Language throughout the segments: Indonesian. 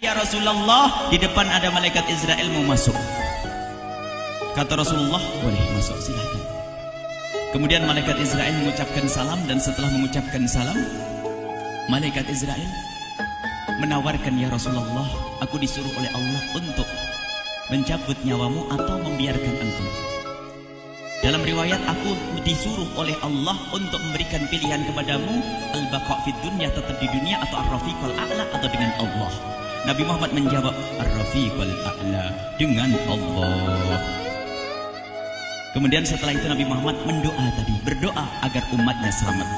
ya Rasulullah, di depan ada malaikat Israel mau masuk. Kata Rasulullah, boleh masuk, silahkan. Kemudian malaikat Israel mengucapkan salam, dan setelah mengucapkan salam, malaikat Israel menawarkan, ya Rasulullah, aku disuruh oleh Allah untuk mencabut nyawamu atau membiarkan engkau. Dalam riwayat, aku disuruh oleh Allah untuk memberikan pilihan kepadamu, al-baqa' fid dunya, tetap di dunia, atau ar-rafiqal a'la, atau dengan Allah. Nabi Muhammad menjawab, ar-rafiqal a'la, dengan Allah. Kemudian setelah itu Nabi Muhammad berdoa agar umatnya selamat.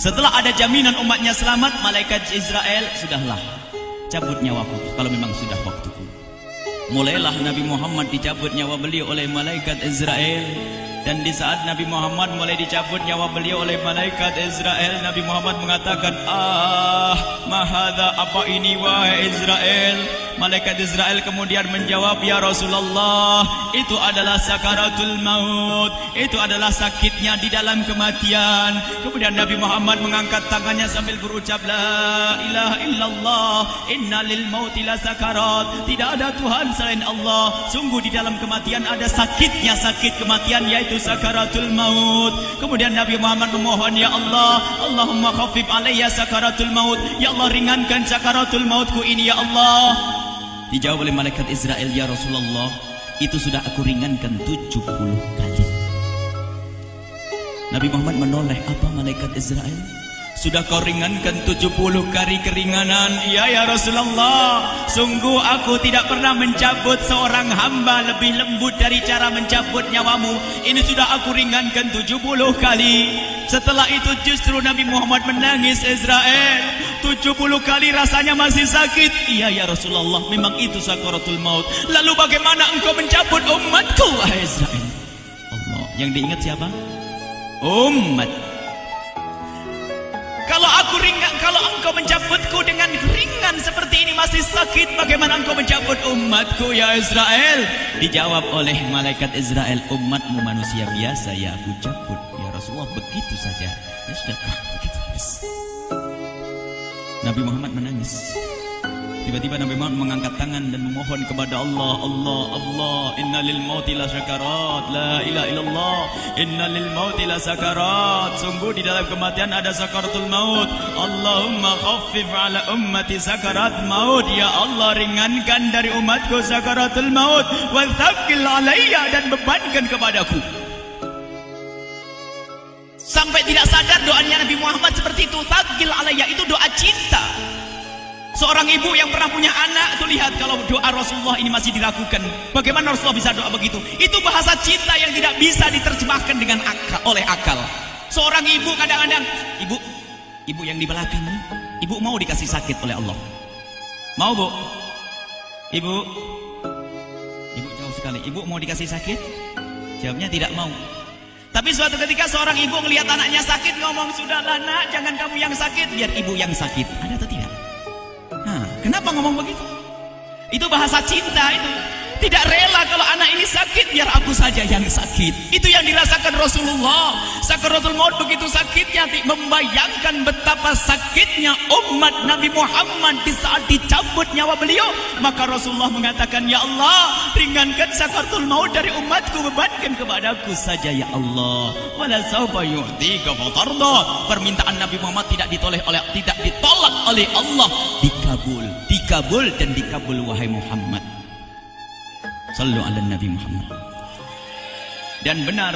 Setelah ada jaminan umatnya selamat, malaikat Israel, sudahlah, cabut nyawaku kalau memang sudah waktuku. Mulailah Nabi Muhammad dicabut nyawa beliau oleh malaikat Israel. Dan di saat Nabi Muhammad mulai dicabut nyawa beliau oleh malaikat Israel, Nabi Muhammad mengatakan, mahadha, apa ini wahai Israel? Malaikat Israel kemudian menjawab, ya Rasulullah, itu adalah sakaratul maut, itu adalah sakitnya di dalam kematian. Kemudian Nabi Muhammad mengangkat tangannya sambil berucap, la ilaha illallah, inna lil mauti la sakarat. Tidak ada Tuhan selain Allah, sungguh di dalam kematian ada sakitnya, sakit kematian, yaitu sakaratul maut. Kemudian Nabi Muhammad memohon, ya Allah, Allahumma khaffif alayya sakaratul maut, ya Allah, ringankan sakaratul mautku ini, ya Allah. Dijawab oleh malaikat Israel, ya Rasulullah, itu sudah aku ringankan 70 kali. Nabi Muhammad menoleh, apa malaikat Israel? Sudah kau ringankan 70 kali keringanan? Iya ya Rasulullah, sungguh aku tidak pernah mencabut seorang hamba lebih lembut dari cara mencabut nyawamu. Ini sudah aku ringankan 70 kali. Setelah itu justru Nabi Muhammad menangis, Israel, 70 kali rasanya masih sakit. Iya ya Rasulullah, memang itu sakaratul maut. Lalu bagaimana engkau mencabut umatku, wahai Israel? Allah, yang diingat siapa? Umat. Kalau engkau mencabutku dengan ringan seperti ini masih sakit, bagaimana engkau mencabut umatku, ya Israel? Dijawab oleh malaikat Israel, umatmu manusia biasa, ya aku cabut, ya Rasulullah, begitu saja. Ya sudah, begitu. Nabi Muhammad menangis. Tiba-tiba Nabi Muhammad mengangkat tangan dan memohon kepada Allah, Allah, Allah, inna lil mauti la sakarat, la ilaha illallah, inna lil mauti la sakarat, sungguh di dalam kematian ada sakaratul maut. Allahumma khaffif ala ummati sakarat maut, ya Allah, ringankan dari umatku sakaratul maut, wa thaqqil alayya, dan bebankan kepadaku. Sampai tidak sadar doanya Nabi Muhammad seperti itu, thaqqil alayya, itu doa cinta. Seorang ibu yang pernah punya anak tuh, lihat kalau doa Rasulullah ini masih dilakukan. Bagaimana Rasulullah bisa doa begitu? Itu bahasa cinta yang tidak bisa diterjemahkan dengan oleh akal. Seorang ibu kadang-kadang, ibu yang di belakang, ibu mau dikasih sakit oleh Allah? Mau, Bu? Ibu jauh sekali. Ibu mau dikasih sakit? Jawabnya tidak mau. Tapi suatu ketika seorang ibu melihat anaknya sakit, ngomong, sudahlah nak, jangan kamu yang sakit, biar ibu yang sakit. Ada atau tidak? Kenapa ngomong begitu? Itu bahasa cinta itu. Tidak rela kalau anak ini sakit, biar aku saja yang sakit. Itu yang dirasakan Rasulullah. Sakaratul maut begitu sakitnya, membayangkan betapa sakitnya umat Nabi Muhammad di saat dicabut nyawa beliau. Maka Rasulullah mengatakan, ya Allah, ringankan sakaratul maut dari umatku, bebankan kepadaku saja, ya Allah. Wala sawfa yu'tika fatarda. Permintaan Nabi Muhammad tidak ditolak oleh Allah, dikabul dan dikabul, wahai Muhammad. Sallu ala Nabi Muhammad. Dan benar,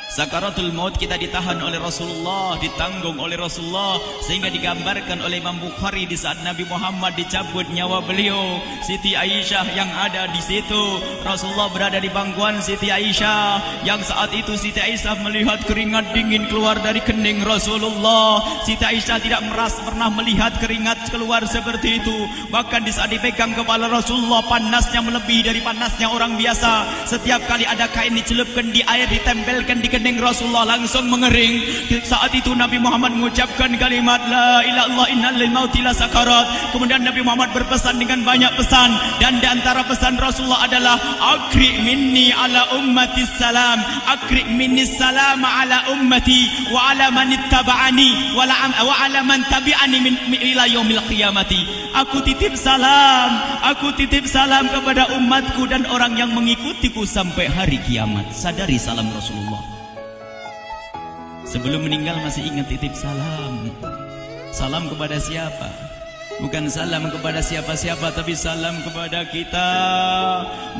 sakaratul maut kita ditahan oleh Rasulullah, ditanggung oleh Rasulullah, sehingga digambarkan oleh Imam Bukhari di saat Nabi Muhammad dicabut nyawa beliau, Siti Aisyah yang ada di situ. Rasulullah berada di pangkuan Siti Aisyah, yang saat itu Siti Aisyah melihat keringat dingin keluar dari kening Rasulullah. Siti Aisyah tidak pernah melihat keringat keluar seperti itu. Bahkan di saat dipegang kepala Rasulullah, panasnya melebihi dari panasnya orang biasa. Setiap kali ada kain dicelupkan di air, ditempelkan di kening Rasulullah langsung mengering. Saat itu Nabi Muhammad mengucapkan kalimat la ilaha illallah innal lil mauti lasakarat. Kemudian Nabi Muhammad berpesan dengan banyak pesan, dan di antara pesan Rasulullah adalah akri minni ala ummati salam, akri minni salam ala ummati wa ala man ittaba'ani wa ala man tabi'ani min ila yaumil qiyamati. Aku titip salam kepada umatku dan orang yang mengikutiku sampai hari kiamat. Sadari salam Rasulullah. Sebelum meninggal masih ingat titip salam. Salam kepada siapa? Bukan salam kepada siapa-siapa, tapi salam kepada kita.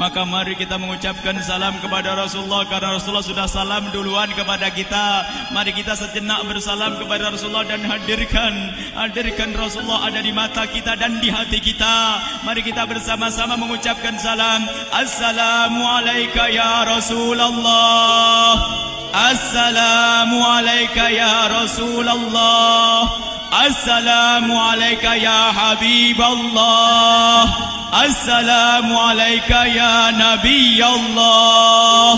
Maka mari kita mengucapkan salam kepada Rasulullah, karena Rasulullah sudah salam duluan kepada kita. Mari kita sejenak bersalam kepada Rasulullah dan hadirkan Rasulullah ada di mata kita dan di hati kita. Mari kita bersama-sama mengucapkan salam. Assalamualaikum ya Rasulullah. Assalamualaikum ya Rasulullah. Assalamualaikum ya Habiballah. Assalamualaikum ya Nabi Allah.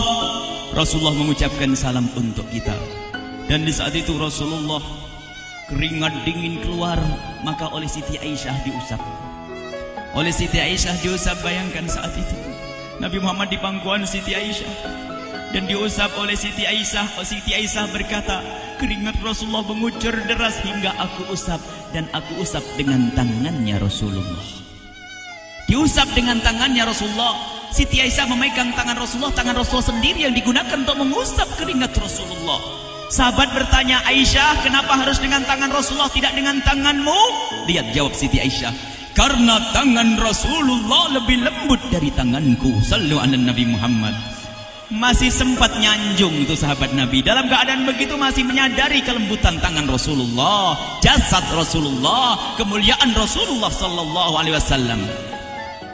Rasulullah mengucapkan salam untuk kita. Dan di saat itu Rasulullah keringat dingin keluar, maka oleh Siti Aisyah diusap. Oleh Siti Aisyah diusap, bayangkan saat itu Nabi Muhammad di pangkuan Siti Aisyah dan diusap oleh Siti Aisyah. Siti Aisyah berkata, keringat Rasulullah mengucur deras hingga aku usap, dan aku usap dengan tangannya Rasulullah. Diusap dengan tangannya Rasulullah. Siti Aisyah memegang tangan Rasulullah sendiri yang digunakan untuk mengusap keringat Rasulullah. Sahabat bertanya, Aisyah, kenapa harus dengan tangan Rasulullah tidak dengan tanganmu? Lihat jawab Siti Aisyah, karena tangan Rasulullah lebih lembut dari tanganku. Sallu ala Nabi Muhammad. Masih sempat nyanjung itu sahabat Nabi. Dalam keadaan begitu masih menyadari kelembutan tangan Rasulullah, jasad Rasulullah, kemuliaan Rasulullah sallallahu alaihi wasallam.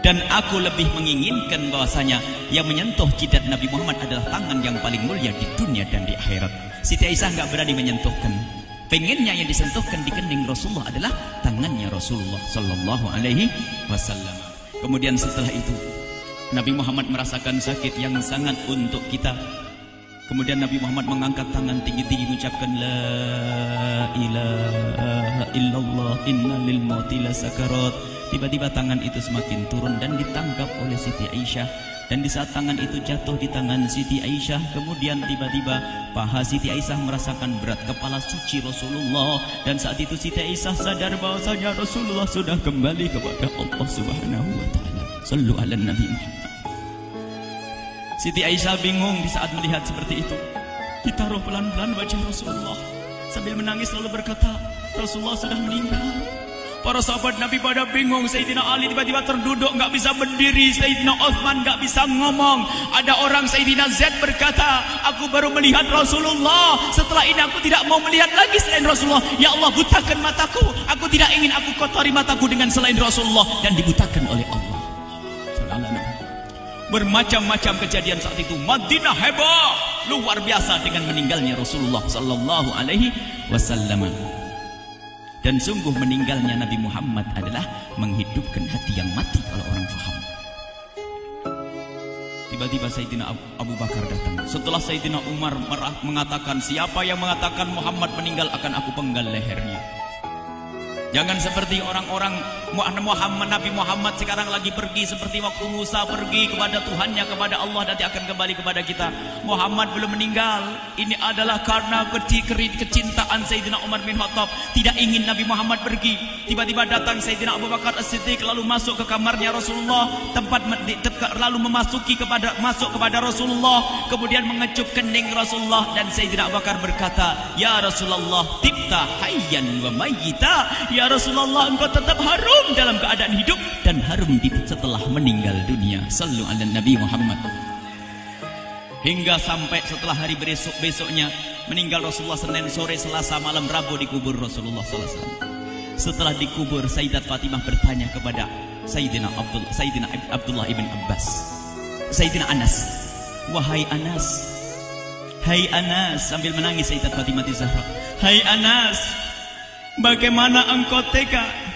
Dan aku lebih menginginkan bahwasanya yang menyentuh jidat Nabi Muhammad adalah tangan yang paling mulia di dunia dan di akhirat. Siti Aisyah enggak berani menyentuhkan. Pengennya yang disentuhkan di kening Rasulullah adalah tangannya Rasulullah sallallahu alaihi wasallam. Kemudian setelah itu Nabi Muhammad merasakan sakit yang sangat untuk kita. Kemudian Nabi Muhammad mengangkat tangan tinggi-tinggi mengucapkan la ilaha illallah inna lil mauti lasakarat. Tiba-tiba tangan itu semakin turun dan ditangkap oleh Siti Aisyah. Dan di saat tangan itu jatuh di tangan Siti Aisyah, kemudian tiba-tiba paha Siti Aisyah merasakan berat kepala suci Rasulullah. Dan saat itu Siti Aisyah sadar bahwasanya Rasulullah sudah kembali kepada Allah Subhanahu wa taala. Sallu ala Nabi Muhammad. Siti Aisyah bingung di saat melihat seperti itu. Ditaruh pelan-pelan wajah Rasulullah. Sambil menangis lalu berkata, Rasulullah sudah meninggal. Para sahabat Nabi pada bingung. Sayyidina Ali tiba-tiba terduduk, nggak bisa berdiri. Sayyidina Uthman nggak bisa ngomong. Ada orang Sayyidina Zaid berkata, aku baru melihat Rasulullah. Setelah ini aku tidak mau melihat lagi selain Rasulullah. Ya Allah, butakan mataku. Aku tidak ingin aku kotori mataku dengan selain Rasulullah. Dan dibutakan oleh Allah. Bermacam-macam kejadian saat itu. Madinah heboh, luar biasa dengan meninggalnya Rasulullah sallallahu alaihi wasallam. Dan sungguh meninggalnya Nabi Muhammad adalah menghidupkan hati yang mati kalau orang faham. Tiba-tiba Sayyidina Abu Bakar datang. Setelah Sayyidina Umar mengatakan, siapa yang mengatakan Muhammad meninggal akan aku penggal lehernya. Jangan seperti orang-orang Nabi Muhammad sekarang lagi pergi seperti waktu Musa pergi kepada Tuhannya, kepada Allah, nanti akan kembali kepada kita. Muhammad belum meninggal. Ini adalah karena kecintaan Sayyidina Umar bin Khattab, tidak ingin Nabi Muhammad pergi. Tiba-tiba datang Sayyidina Abu Bakar As-Siddiq lalu masuk ke kamarnya Rasulullah, lalu masuk kepada Rasulullah, kemudian mengecup kening Rasulullah. Dan Sayyidina Abu Bakar berkata, ya Rasulullah, tibta hayyan wa mayyita. Ya Rasulullah, engkau tetap harum dalam keadaan hidup dan harum setelah meninggal dunia. Sallu ala Nabi Muhammad. Hingga sampai setelah hari besoknya meninggal Rasulullah, Senin sore, Selasa malam, Rabu dikubur Rasulullah sallallahu alaihi wasallam. Setelah dikubur, Sayyidat Fatimah bertanya kepada Sayyidina Abdullah ibn Abbas, Sayyidina Anas, wahai Anas, hai Anas, sambil menangis Sayyidat Fatimah Zahra, hai Anas, bagaimana engkau tega?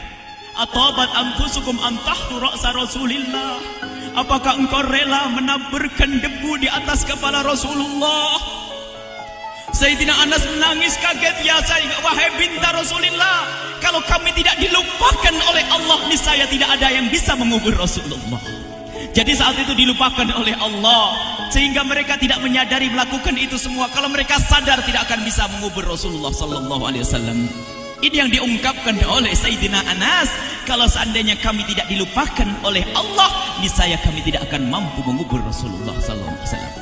Atabat anfusukum antahtu ra'sa Rasulillah. Apakah engkau rela menaburkan debu di atas kepala Rasulullah? Sayyidina Anas menangis kaget, ya wahai binta Rasulullah, kalau kami tidak dilupakan oleh Allah, niscaya tidak ada yang bisa mengubur Rasulullah. Jadi saat itu dilupakan oleh Allah, sehingga mereka tidak menyadari melakukan itu semua. Kalau mereka sadar, tidak akan bisa mengubur Rasulullah sallallahu alaihi wasallam. Ini yang diungkapkan oleh Sayyidina Anas, kalau seandainya kami tidak dilupakan oleh Allah, niscaya kami tidak akan mampu mengubur Rasulullah sallallahu alaihi wasallam.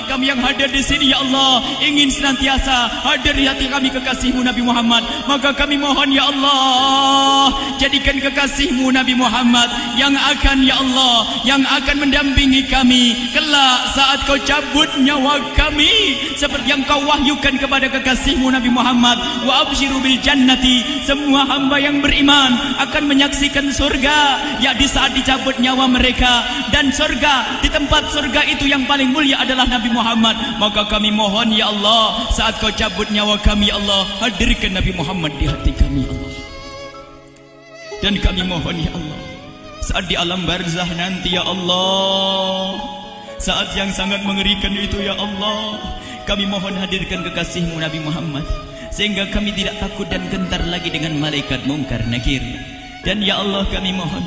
Kami yang hadir di sini, ya Allah, ingin senantiasa hadir di hati kami kekasih-Mu Nabi Muhammad. Maka kami mohon, ya Allah, jadikan kekasih-Mu Nabi Muhammad yang akan, ya Allah, yang akan mendampingi kami kelak saat Kau cabut nyawa kami, seperti yang Kau wahyukan kepada kekasih-Mu Nabi Muhammad. Wa absyiru bil jannati, semua hamba yang beriman akan menyaksikan surga, ya di saat dicabut nyawa mereka. Dan surga, di tempat surga itu yang paling mulia adalah Nabi Muhammad. Maka kami mohon, ya Allah, saat Kau cabut nyawa kami, ya Allah, hadirkan Nabi Muhammad di hati kami, ya Allah. Dan kami mohon, ya Allah, saat di alam barzah nanti, ya Allah, saat yang sangat mengerikan itu, ya Allah, kami mohon hadirkan kekasih-Mu Nabi Muhammad, sehingga kami tidak takut dan gentar lagi dengan malaikat mungkar nakir. Dan ya Allah, kami mohon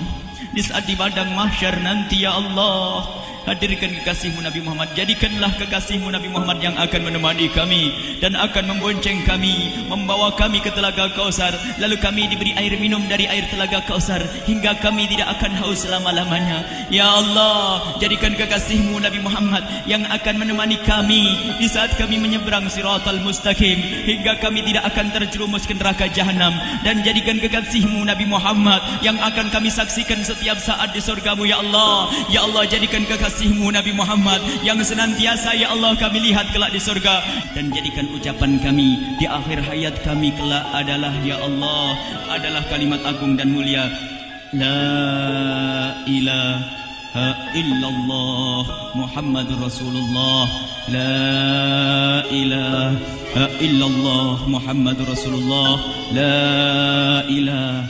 di saat di padang mahsyar nanti, ya Allah, hadirkan kekasih-Mu Nabi Muhammad. Jadikanlah kekasih-Mu Nabi Muhammad yang akan menemani kami dan akan membonceng kami, membawa kami ke telaga Kausar. Lalu kami diberi air minum dari air telaga Kausar hingga kami tidak akan haus selama-lamanya. Ya Allah, jadikan kekasih-Mu Nabi Muhammad yang akan menemani kami di saat kami menyeberang Siratal Mustaqim hingga kami tidak akan terjerumus ke neraka Jahanam. Dan jadikan kekasih-Mu Nabi Muhammad yang akan kami saksikan setiap saat di surga-Mu, ya Allah. Ya Allah, jadikan kekasih-Mu Nabi Muhammad yang senantiasa, ya Allah, kami lihat kelak di surga. Dan jadikan ucapan kami di akhir hayat kami kelak adalah, ya Allah, adalah kalimat agung dan mulia, La ilaha illallah Muhammadur Rasulullah. La ilaha illallah Muhammadur Rasulullah. La ilaha